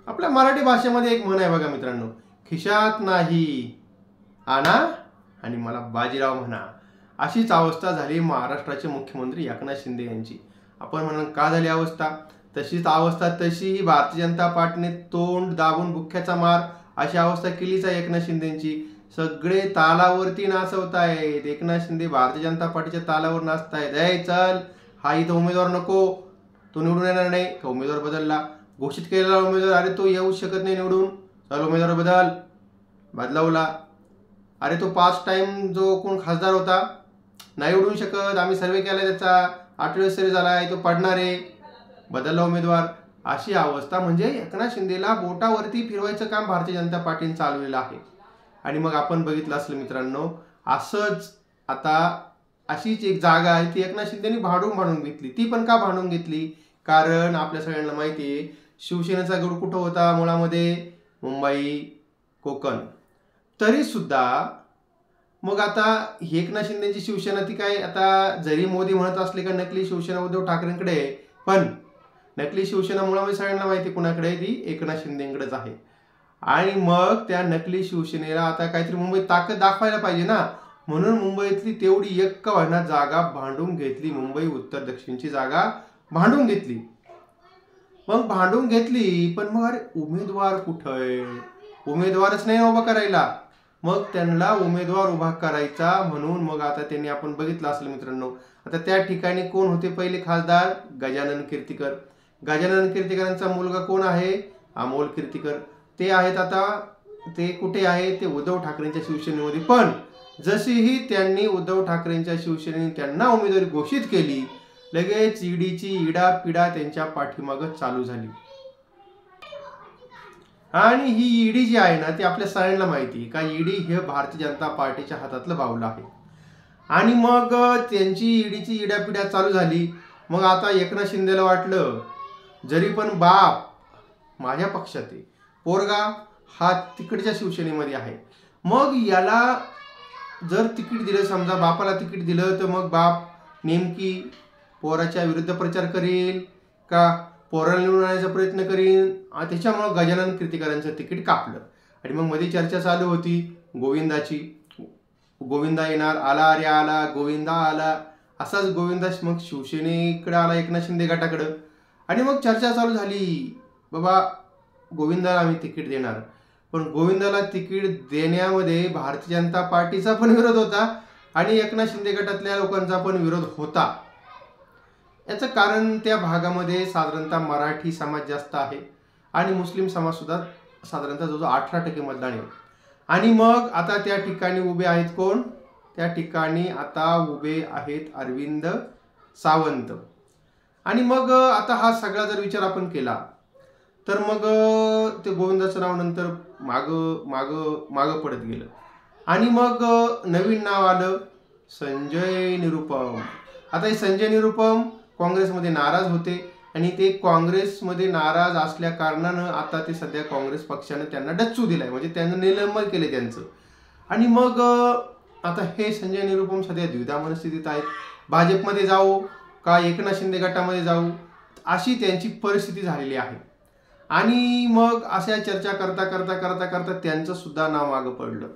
आपल्या मराठी भाषेमध्ये एक म्हण आहे बघा मित्रांनो, खिशात नाही आणा आणि मला बाजीराव म्हणा. अशीच अवस्था झाली महाराष्ट्राचे मुख्यमंत्री एकनाथ शिंदे यांची. आपण म्हणाल का झाली अवस्था? तशीच अवस्था तशीही भारतीय जनता पार्टीने तोंड दाबून बुक्क्याचा मार अशी अवस्था केलीच आहे एकनाथ शिंदेची. सगळे तालावरती नाचवतायत. एकनाथ शिंदे भारतीय जनता पार्टीच्या तालावर नाचतायत. चल, हा इथं उमेदवार नको, तो निवडून येणार नाही. का उमेदवार बदलला, घोषित केलेला उमेदवार, अरे तो येऊ शकत नाही निवडून, चल उमेदवार बदलवला. अरे तो 5 टाइम जो कोण खासदार होता नाही उडवू शकत, आम्ही सर्वे केला त्याचा, 8 वेळेस सर्वे झाला आहे, तो पडणार आहे, बदलला उमेदवार. अशी अवस्था म्हणजे एकनाथ शिंदेला बोटावरती फिरवायचं काम भारतीय जनता पार्टीने चालवलेलं आहे. आणि मग आपण बघितलं असेल मित्रांनो, असंच आता अशीच एक जागा आहे ती एकनाथ शिंदेनी भांडून घेतली. ती पण का भांडून घेतली? कारण आपल्या सगळ्यांना माहिती आहे शिवसेनेचा गड कुठं होता मुळामध्ये? मुंबई, कोकण. तरी सुद्धा मग आता एकनाथ शिंदेची शिवसेना ती काय, आता जरी मोदी म्हणत असले का नकली शिवसेना उद्धव ठाकरेंकडे, पण नकली शिवसेना मुळामध्ये सगळ्यांना माहिती कुणाकडे, ती एकनाथ शिंदेकडेच आहे. आणि मग त्या नकली शिवसेनेला आता काहीतरी मुंबईत ताकद दाखवायला पाहिजे ना, म्हणून मुंबईतली तेवढी एक का होईना जागा भांडून घेतली. मुंबई उत्तर दक्षिणची जागा भांडून घेतली. मग भांडून घेतली, पण मग अरे उमेदवार कुठं आहे? उमेदवारच नाही उभा करायला. मग त्यांना उमेदवार उभा करायचा म्हणून मग आता त्यांनी आपण बघितलं असेल मित्रांनो, आता त्या ठिकाणी कोण होते पहिले खासदार? गजानन कीर्तिकर. गजानन कीर्तिकरांचा मुलगा कोण आहे? अमोल कीर्तिकर. ते आहेत आता, ते कुठे आहे? ते उद्धव ठाकरेंच्या शिवसेनेमध्ये. पण जशीही त्यांनी उद्धव ठाकरेंच्या शिवसेनेने त्यांना उमेदवारी घोषित केली, लगेच ईडीची इडापिडा त्यांच्या पाठीमागं चालू झाली. आणि ही ईडी जी आहे ना, ती आपल्या सगळ्यांना माहिती का ईडी हे भारतीय जनता पार्टीच्या हातातलं बाहुलं आहे. आणि मग त्यांची ईडीची इडापिडा चालू झाली. मग आता एकनाथ शिंदेला वाटलं जरी पण बाप माझ्या पक्षात आहे, पोरगा हा तिकडच्या शिवसेनेमध्ये आहे, मग याला जर तिकीट दिलं, समजा बापाला तिकीट दिलं, तर मग बाप नेमकी पोराच्या विरुद्ध प्रचार करेल का पोराला निवडून आणण्याचा प्रयत्न करीन? त्याच्यामुळं गजानन कीर्तिकरांचं तिकीट कापलं. आणि मग मध्ये चर्चा चालू होती गोविंदाची, गोविंदा येणार, आला रे आला, गोविंदा आला. असाच गोविंदा मग शिवसेनेकडे आला, एकनाथ शिंदे गटाकडं. आणि मग चर्चा चालू झाली, बाबा गोविंदाला आम्ही तिकीट देणार. पण गोविंदाला तिकीट देण्यामध्ये भारतीय जनता पार्टीचा पण विरोध होता आणि एकनाथ शिंदे गटातल्या लोकांचा पण विरोध होता. याचं कारण त्या भागामध्ये साधारणतः मराठी समाज जास्त आहे आणि मुस्लिम समाज सुद्धा साधारणतः जवळजवळ 18% मतदान आहे. आणि मग आता त्या ठिकाणी उभे आहेत कोण? त्या ठिकाणी आता उभे आहेत अरविंद सावंत. आणि मग आता हा सगळा जर विचार आपण केला तर मग ते गोविंदाचं नाव नंतर मागं पडत गेलं. आणि मग नवीन नाव आलं संजय निरुपम. आता हे संजय निरुपम काँग्रेसमध्ये नाराज होते आणि ते काँग्रेसमध्ये नाराज असल्या कारणानं आता ते सध्या काँग्रेस पक्षानं त्यांना डच्चू दिलाय, म्हणजे त्यांना निलंबन केले त्यांचं. आणि मग आता हे संजय निरुपम सध्या द्विधा मनस्थितीत आहेत. भाजपमध्ये जाऊ का एकनाथ शिंदे गटामध्ये जाऊ, अशी त्यांची परिस्थिती झालेली आहे. आणि मग अशा चर्चा करता करता करता करता त्यांचं सुद्धा नाव मागं पडलं.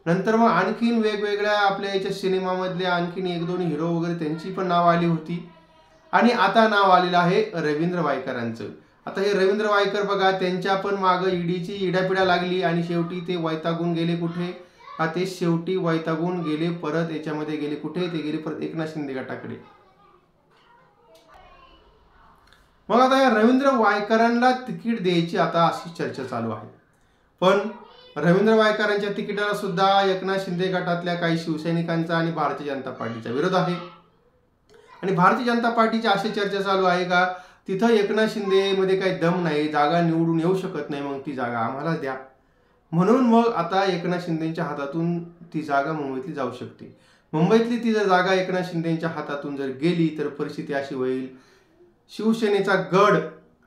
नंतर मग आणखीन वेगवेगळ्या आपल्या याच्या सिनेमामधले आणखीन 1-2 हिरो वगैरे त्यांची पण नाव आली होती. आणि आता नाव आलेलं आहे रवींद्र वायकरांचं. आता हे रवींद्र वायकर बघा, त्यांच्या पण मागं ईडीची इडापिडा लागली आणि शेवटी ते वैतागून गेले कुठे? ते शेवटी वैतागून गेले परत याच्यामध्ये गेले कुठे? ते गेले परत एकनाथ शिंदे गटाकडे. मग आता या रवींद्र वायकरांना तिकीट द्यायची आता अशी चर्चा चालू आहे. पण रवींद्र वायकरांच्या तिकिटाला सुद्धा एकनाथ शिंदे गटातल्या काही शिवसैनिकांचा आणि भारतीय जनता पार्टीचा विरोध आहे. आणि भारतीय जनता पार्टीची अशी चर्चा चालू आहे का तिथं एकनाथ शिंदे मध्ये काही दम नाही, जागा निवडून येऊ शकत नाही, मग ती जागा आम्हाला द्या. म्हणून मग आता एकनाथ शिंदेच्या हातातून ती जागा मुंबईतली जाऊ शकते. मुंबईतली ती जर जागा एकनाथ शिंदेच्या हातातून जर गेली तर परिस्थिती अशी होईल, शिवसेनेचा गड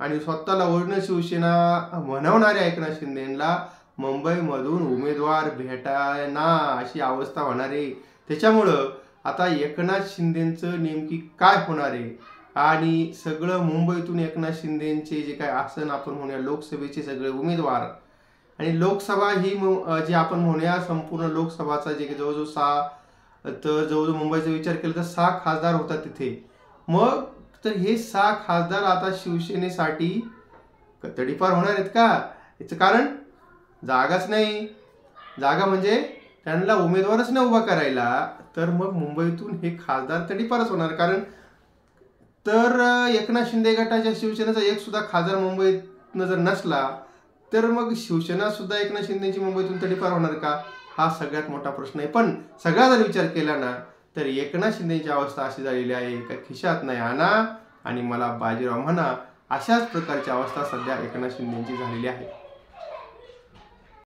आणि स्वतःला ओरिजिनल शिवसेना म्हणवणाऱ्या एकनाथ शिंदेला मुंबईमधून उमेदवार भेटायना अशी अवस्था होणार आहे. त्याच्यामुळं आता एकनाथ शिंदेचं नेमकी काय होणार आहे आणि सगळं मुंबईतून एकनाथ शिंदेचे जे काय आसन आपण म्हणूया लोकसभेचे सगळे उमेदवार आणि लोकसभा ही जी आपण म्हणूया संपूर्ण लोकसभाचा जे जवळजवळ 6 तर जवळजवळ मुंबईचा विचार केला तर 6 खासदार होतात तिथे. मग तर हे 6 खासदार आता शिवसेनेसाठी तडीपार होणार आहेत का? याचं कारण जागाच नाही. जागा म्हणजे त्यांना उमेदवारच नाही उभा करायला, तर मग मुंबईतून हे खासदार तडीपारच होणार. कारण तर एकनाथ शिंदे गटाच्या शिवसेनेचा एक सुद्धा खासदार मुंबईतनं जर नसला तर मग शिवसेना सुद्धा एकनाथ शिंदेची मुंबईतून तडीपार होणार का? हा सगळ्यात मोठा प्रश्न आहे. पण सगळा जर विचार केला ना तर एकनाथ शिंदेची अवस्था अशी झालेली आहे का खिशात नाही आणा आणि मला बाजीराव म्हणा, अशाच प्रकारची अवस्था सध्या एकनाथ शिंदेची झालेली आहे.